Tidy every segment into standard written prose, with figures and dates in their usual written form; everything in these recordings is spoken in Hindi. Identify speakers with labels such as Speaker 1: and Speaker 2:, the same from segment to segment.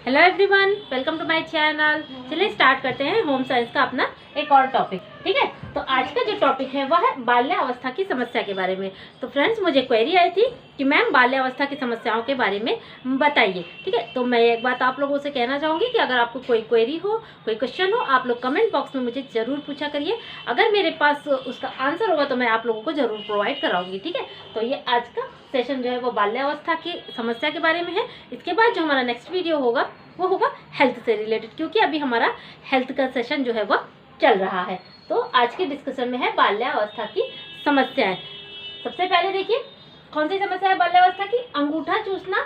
Speaker 1: Hello everyone, welcome to my channel. चलिए स्टार्ट करते हैं होम साइंस का अपना एक और टॉपिक। ठीक है, तो आज का जो टॉपिक है वह है बाल्यावस्था की समस्या के बारे में। तो फ्रेंड्स, मुझे क्वेरी आई थी कि मैम बाल्यावस्था की समस्याओं के बारे में बताइए। ठीक है, तो मैं एक बात आप लोगों से कहना चाहूँगी कि अगर आपको कोई क्वेरी हो, कोई क्वेश्चन हो, आप लोग कमेंट बॉक्स में मुझे ज़रूर पूछा करिए। अगर मेरे पास उसका आंसर होगा तो मैं आप लोगों को ज़रूर प्रोवाइड कराऊंगी। ठीक है, तो ये आज का सेशन जो है वो बाल्यावस्था की समस्या के बारे में है। इसके बाद जो हमारा नेक्स्ट वीडियो होगा वो होगा हेल्थ से रिलेटेड, क्योंकि अभी हमारा हेल्थ का सेशन जो है वो चल रहा है। तो आज के डिस्कशन में है बाल्यावस्था की समस्याएं। सबसे पहले देखिए कौन सी समस्या है बाल्यावस्था की, अंगूठा चूसना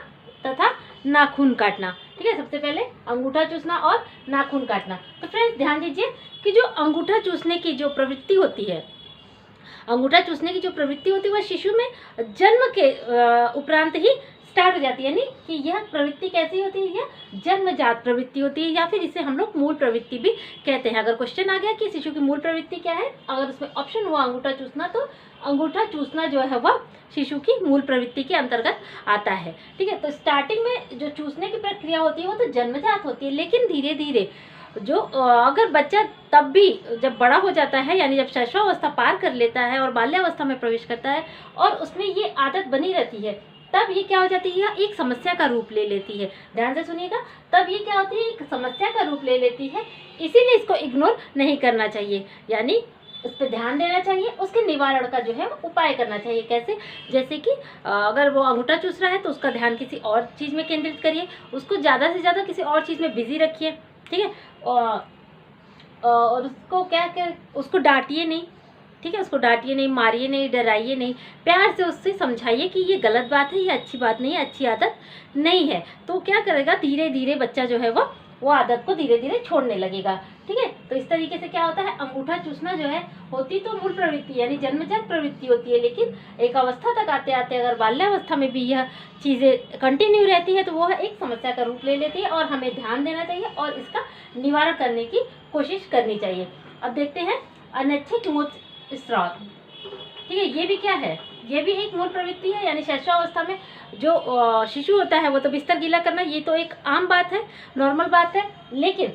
Speaker 1: तथा नाखून काटना। ठीक है, सबसे पहले अंगूठा चूसना और नाखून काटना। तो फ्रेंड्स ध्यान दीजिए कि जो अंगूठा चूसने की जो प्रवृत्ति होती है, अंगूठा चूसने की जो प्रवृत्ति होती है वह शिशु में जन्म के उपरांत ही स्टार्ट हो जाती है। यानी कि यह प्रवृत्ति कैसी होती है, यह जन्मजात प्रवृत्ति होती है, या फिर इसे हम लोग मूल प्रवृत्ति भी कहते हैं। अगर क्वेश्चन आ गया कि शिशु की मूल प्रवृत्ति क्या है, अगर उसमें ऑप्शन हुआ अंगूठा चूसना, तो अंगूठा चूसना जो है वह शिशु की मूल प्रवृत्ति के अंतर्गत आता है। ठीक है, तो स्टार्टिंग में जो चूसने की प्रक्रिया होती है वो तो जन्मजात होती है, लेकिन धीरे धीरे जो अगर बच्चा तब भी जब बड़ा हो जाता है, यानी जब शैशवावस्था पार कर लेता है और बाल्यावस्था में प्रवेश करता है और उसमें ये आदत बनी रहती है, तब ये क्या हो जाती है, एक समस्या का रूप ले लेती है। ध्यान से सुनिएगा, तब ये क्या होती है, एक समस्या का रूप ले लेती है। इसीलिए इसको इग्नोर नहीं करना चाहिए, यानी उस पर ध्यान देना चाहिए, उसके निवारण का जो है उपाय करना चाहिए। कैसे? जैसे कि अगर वो अंगूठा चूस रहा है तो उसका ध्यान किसी और चीज़ में केंद्रित करिए, उसको ज़्यादा से ज़्यादा किसी और चीज़ में बिजी रखिए। ठीक है, और उसको क्या कर, उसको डांटिए नहीं। ठीक है, उसको डांटिए नहीं, मारिए नहीं, डराइए नहीं, प्यार से उससे समझाइए कि ये गलत बात है, ये अच्छी बात नहीं है, अच्छी आदत नहीं है। तो क्या करेगा, धीरे धीरे बच्चा जो है वो आदत को धीरे धीरे छोड़ने लगेगा। ठीक है, तो इस तरीके से क्या होता है, अंगूठा चूसना जो है होती तो मूल प्रवृत्ति यानी जन्मजात प्रवृत्ति होती है, लेकिन एक अवस्था तक आते आते अगर बाल्यावस्था में भी यह चीज़ें कंटिन्यू रहती है तो वह एक समस्या का रूप ले लेती है और हमें ध्यान देना चाहिए और इसका निवारण करने की कोशिश करनी चाहिए। अब देखते हैं अनैच्छिक मूत्र स्राव। ठीक है, ये भी क्या है, ये भी एक मूल प्रवृत्ति है। यानी शैशवावस्था में जो शिशु होता है वो तो बिस्तर गीला करना, ये तो एक आम बात है, नॉर्मल बात है। लेकिन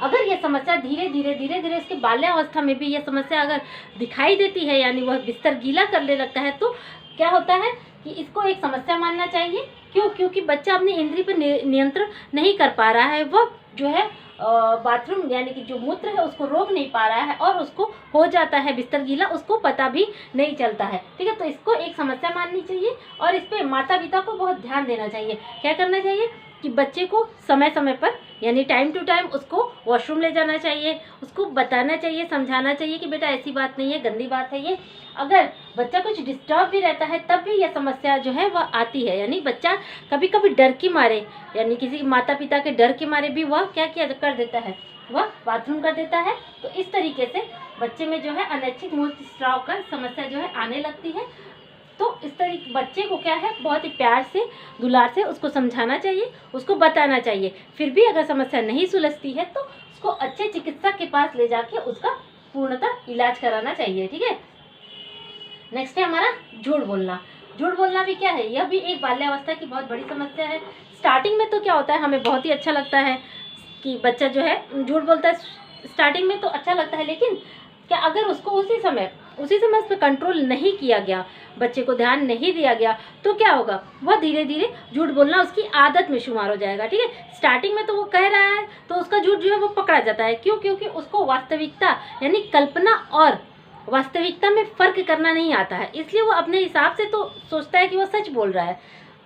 Speaker 1: अगर ये समस्या धीरे धीरे इसके बाल्यावस्था में भी यह समस्या अगर दिखाई देती है, यानी वह बिस्तर गीला करने लगता है, तो क्या होता है कि इसको एक समस्या मानना चाहिए। क्यों? क्योंकि बच्चा अपनी इंद्रिय पर नियंत्रण नहीं कर पा रहा है, वह जो है बाथरूम यानी कि जो मूत्र है उसको रोक नहीं पा रहा है और उसको हो जाता है बिस्तर गीला, उसको पता भी नहीं चलता है। ठीक है, तो इसको एक समस्या माननी चाहिए और इस पे माता पिता को बहुत ध्यान देना चाहिए। क्या करना चाहिए कि बच्चे को समय समय पर यानी टाइम टू टाइम उसको वॉशरूम ले जाना चाहिए, उसको बताना चाहिए, समझाना चाहिए कि बेटा ऐसी बात नहीं है, गंदी बात है ये। अगर बच्चा कुछ डिस्टर्ब भी रहता है तब भी यह समस्या जो है वह आती है। यानी बच्चा कभी कभी डर के मारे, यानी किसी माता पिता के डर के मारे भी वह क्या किया कर देता है, वह बाथरूम कर देता है। तो इस तरीके से बच्चे में जो है अनैच्छिक मूत्र स्राव का समस्या जो है आने लगती है। तो इस तरीके बच्चे को क्या है, बहुत ही प्यार से दुलार से उसको समझाना चाहिए, उसको बताना चाहिए। फिर भी अगर समस्या नहीं सुलझती है तो उसको अच्छे चिकित्सक के पास ले जाके उसका पूर्णतः इलाज कराना चाहिए। ठीक है, नेक्स्ट है हमारा झूठ बोलना। झूठ बोलना भी क्या है, यह भी एक बाल्यावस्था की बहुत बड़ी समस्या है। स्टार्टिंग में तो क्या होता है, हमें बहुत ही अच्छा लगता है कि बच्चा जो है झूठ बोलता है, स्टार्टिंग में तो अच्छा लगता है, लेकिन क्या अगर उसको उसी समय उस पर कंट्रोल नहीं किया गया, बच्चे को ध्यान नहीं दिया गया, तो क्या होगा, वह धीरे धीरे झूठ बोलना उसकी आदत में शुमार हो जाएगा। ठीक है, स्टार्टिंग में तो वो कह रहा है तो उसका झूठ जो है वो पकड़ा जाता है। क्यों? क्योंकि उसको वास्तविकता यानी कल्पना और वास्तविकता में फ़र्क करना नहीं आता है, इसलिए वो अपने हिसाब से तो सोचता है कि वो सच बोल रहा है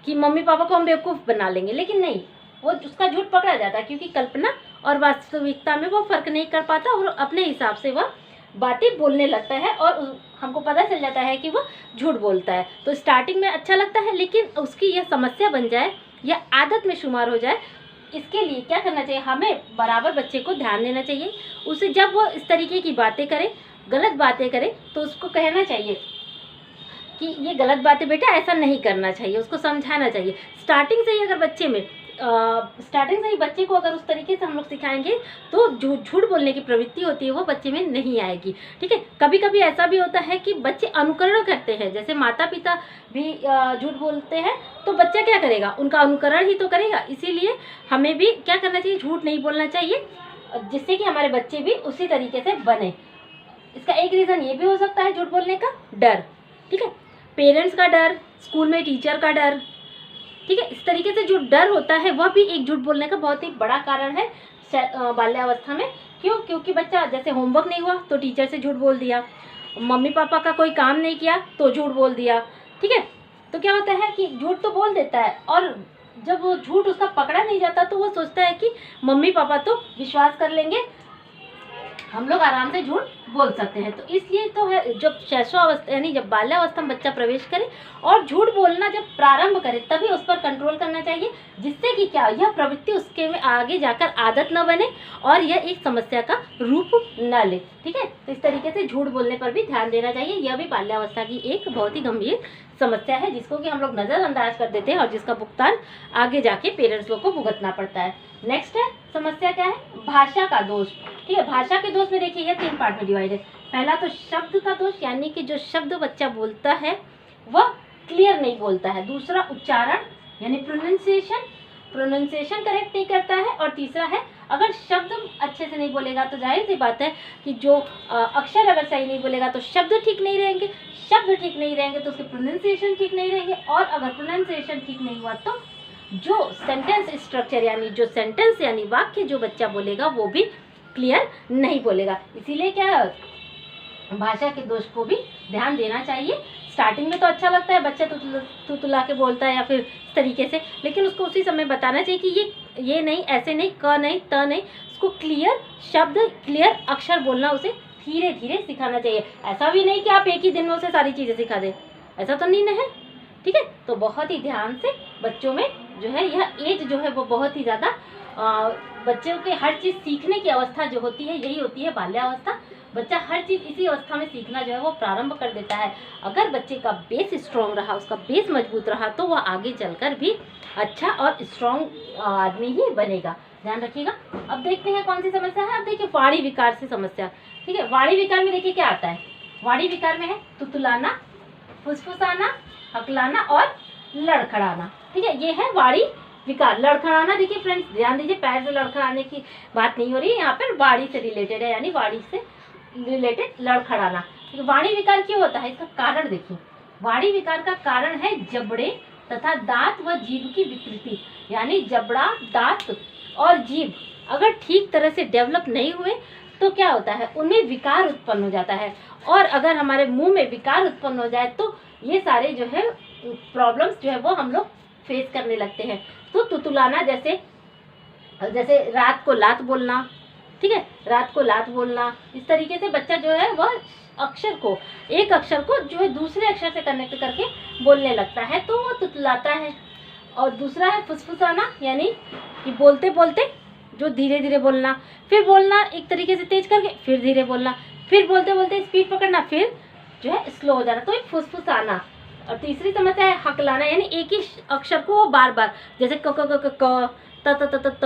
Speaker 1: कि मम्मी पापा को हम बेवकूफ़ बना लेंगे, लेकिन नहीं, वो उसका झूठ पकड़ा जाता है क्योंकि कल्पना और वास्तविकता में वो फ़र्क नहीं कर पाता और अपने हिसाब से वह बातें बोलने लगता है और हमको पता चल जाता है कि वह झूठ बोलता है। तो स्टार्टिंग में अच्छा लगता है, लेकिन उसकी यह समस्या बन जाए या आदत में शुमार हो जाए, इसके लिए क्या करना चाहिए, हमें बराबर बच्चे को ध्यान देना चाहिए। उसे जब वो इस तरीके की बातें करे, गलत बातें करे, तो उसको कहना चाहिए कि ये गलत बातें बेटा ऐसा नहीं करना चाहिए, उसको समझाना चाहिए। स्टार्टिंग से ही अगर बच्चे में स्टार्टिंग से ही बच्चे को अगर उस तरीके से हम लोग सिखाएंगे तो जो झूठ बोलने की प्रवृत्ति होती है वो बच्चे में नहीं आएगी। ठीक है, कभी कभी ऐसा भी होता है कि बच्चे अनुकरण करते हैं, जैसे माता पिता भी झूठ बोलते हैं तो बच्चा क्या करेगा, उनका अनुकरण ही तो करेगा। इसीलिए हमें भी क्या करना चाहिए, झूठ नहीं बोलना चाहिए, जिससे कि हमारे बच्चे भी उसी तरीके से बने। इसका एक रीज़न ये भी हो सकता है झूठ बोलने का, डर। ठीक है, पेरेंट्स का डर, स्कूल में टीचर का डर। ठीक है, इस तरीके से जो डर होता है वह भी एक झूठ बोलने का बहुत ही बड़ा कारण है बाल्यावस्था में। क्यों? क्योंकि बच्चा जैसे होमवर्क नहीं हुआ तो टीचर से झूठ बोल दिया, मम्मी पापा का कोई काम नहीं किया तो झूठ बोल दिया। ठीक है, तो क्या होता है कि झूठ तो बोल देता है, और जब वो झूठ उसका पकड़ा नहीं जाता तो वो सोचता है कि मम्मी पापा तो विश्वास कर लेंगे, हम लोग आराम से झूठ बोल सकते हैं। तो इसलिए तो है, जब शैशवावस्था यानी जब बाल्यावस्था में बच्चा प्रवेश करे और झूठ बोलना जब प्रारंभ करे तभी उस पर कंट्रोल करना चाहिए, जिससे कि क्या, यह प्रवृत्ति उसके में आगे जाकर आदत न बने और यह एक समस्या का रूप न ले। ठीक है, तो इस तरीके से झूठ बोलने पर भी ध्यान देना चाहिए। यह भी बाल्यावस्था की एक बहुत ही गंभीर समस्या है, जिसको कि हम लोग नज़रअंदाज कर देते हैं और जिसका भुगतान आगे जाके पेरेंट्स लोग को भुगतना पड़ता है। नेक्स्ट है समस्या क्या है, भाषा का दोष। ठीक है, भाषा के दोष में देखिए यह 3 पार्ट में डिवाइड है। पहला तो शब्द का दोष, यानी कि जो शब्द बच्चा बोलता है वह क्लियर नहीं बोलता है। दूसरा उच्चारण यानी प्रोनाउंसिएशन करेक्ट नहीं करता है। और तीसरा है, अगर शब्द अच्छे से नहीं बोलेगा तो जाहिर सी बात है कि जो अक्षर अगर सही नहीं बोलेगा तो शब्द ठीक नहीं रहेंगे, शब्द ठीक नहीं रहेंगे तो उसके प्रोनाउंसिएशन ठीक नहीं रहेंगे, और अगर प्रोनाउंसिएशन ठीक नहीं हुआ तो जो सेंटेंस स्ट्रक्चर यानी जो सेंटेंस यानी वाक्य जो बच्चा बोलेगा वो भी क्लियर नहीं बोलेगा। इसीलिए क्या, भाषा के दोष को भी ध्यान देना चाहिए। स्टार्टिंग में तो अच्छा लगता है, बच्चा तुतुला के बोलता है या फिर इस तरीके से, लेकिन उसको उसी समय बताना चाहिए कि ये नहीं, ऐसे नहीं, क नहीं, त नहीं, उसको क्लियर शब्द, क्लियर अक्षर बोलना उसे धीरे धीरे सिखाना चाहिए। ऐसा भी नहीं कि आप एक ही दिन में उसे सारी चीज़ें सिखा दें, ऐसा तो नहीं ना है। ठीक है, तो बहुत ही ध्यान से बच्चों में जो है यह एज जो है वो बहुत ही ज़्यादा, बच्चों के हर चीज़ सीखने की अवस्था जो होती है यही होती है बाल्यावस्था। बच्चा हर चीज़ इसी अवस्था में सीखना जो है वो प्रारंभ कर देता है। अगर बच्चे का बेस स्ट्रॉन्ग रहा, उसका बेस मजबूत रहा, तो वह आगे चलकर भी अच्छा और स्ट्रॉन्ग आदमी ही बनेगा। ध्यान रखिएगा। अब देखते हैं कौन सी समस्या है। अब देखिए वाणी विकार से समस्या। ठीक है, वाणी विकार में देखिए क्या आता है। वाणी विकार में है तुतलाना, फुसफुसाना, हकलाना और लड़खड़ाना। ठीक है, ये है वाणी विकार। लड़खड़ाना देखिए फ्रेंड्स, ध्यान दीजिए, पैर से लड़खड़ाने की बात नहीं हो रही है, यहाँ पर वाणी से रिलेटेड है, यानी वाणी से रिलेटेड लड़खड़ाना। तो वाणी विकार क्यों होता है, इसका कारण देखिए। वाणी विकार का कारण है जबड़े तथा दांत व जीभ की विकृति, यानी जबड़ा, दांत और जीभ अगर ठीक तरह से डेवलप नहीं हुए तो क्या होता है, उनमें विकार उत्पन्न हो जाता है। और अगर हमारे मुंह में विकार उत्पन्न हो जाए तो ये सारे जो है प्रॉब्लम्स जो है वो हम लोग फेस करने लगते हैं। तो तुतुलाना जैसे रात को लात बोलना, ठीक है, रात को लात बोलना, इस तरीके से बच्चा जो है वह एक अक्षर को जो है दूसरे अक्षर से कनेक्ट करके बोलने लगता है, तो वो तुतलाता है। और दूसरा है फुसफुसाना, यानी कि बोलते बोलते जो धीरे धीरे बोलना, फिर बोलना एक तरीके से तेज करके, फिर धीरे बोलना, फिर बोलते बोलते स्पीड पकड़ना, फिर जो है स्लो हो जाना, तो ये फुसफुसाना। और तीसरी समस्या है हकलाना, यानी एक ही अक्षर को वो बार बार, जैसे क क क क त त त त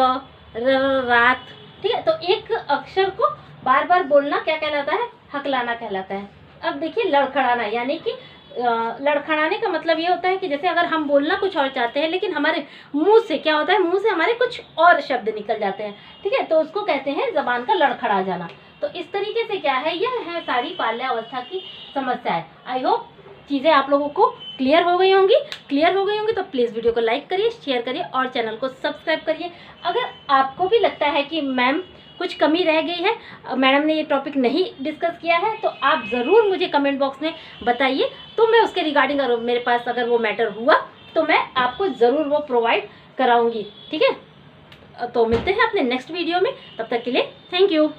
Speaker 1: रात, ठीक है, तो एक अक्षर को बार बार बोलना क्या कहलाता है, हकलाना कहलाता है। अब देखिए लड़खड़ाना, यानी कि लड़खड़ाने का मतलब ये होता है कि जैसे अगर हम बोलना कुछ और चाहते हैं लेकिन हमारे मुंह से क्या होता है, मुंह से हमारे कुछ और शब्द निकल जाते हैं, ठीक है, तो उसको कहते हैं जबान का लड़खड़ा जाना। तो इस तरीके से क्या है, यह है सारी बाल्यावस्था की समस्याएं। आई होप चीज़ें आप लोगों को क्लियर हो गई होंगी तो प्लीज़ वीडियो को लाइक करिए, शेयर करिए और चैनल को सब्सक्राइब करिए। अगर आपको भी लगता है कि मैम कुछ कमी रह गई है, मैडम ने ये टॉपिक नहीं डिस्कस किया है, तो आप ज़रूर मुझे कमेंट बॉक्स में बताइए, तो मैं उसके रिगार्डिंग मेरे पास अगर वो मैटर हुआ तो मैं आपको ज़रूर वो प्रोवाइड कराऊंगी। ठीक है, तो मिलते हैं अपने नेक्स्ट वीडियो में, तब तक के लिए थैंक यू।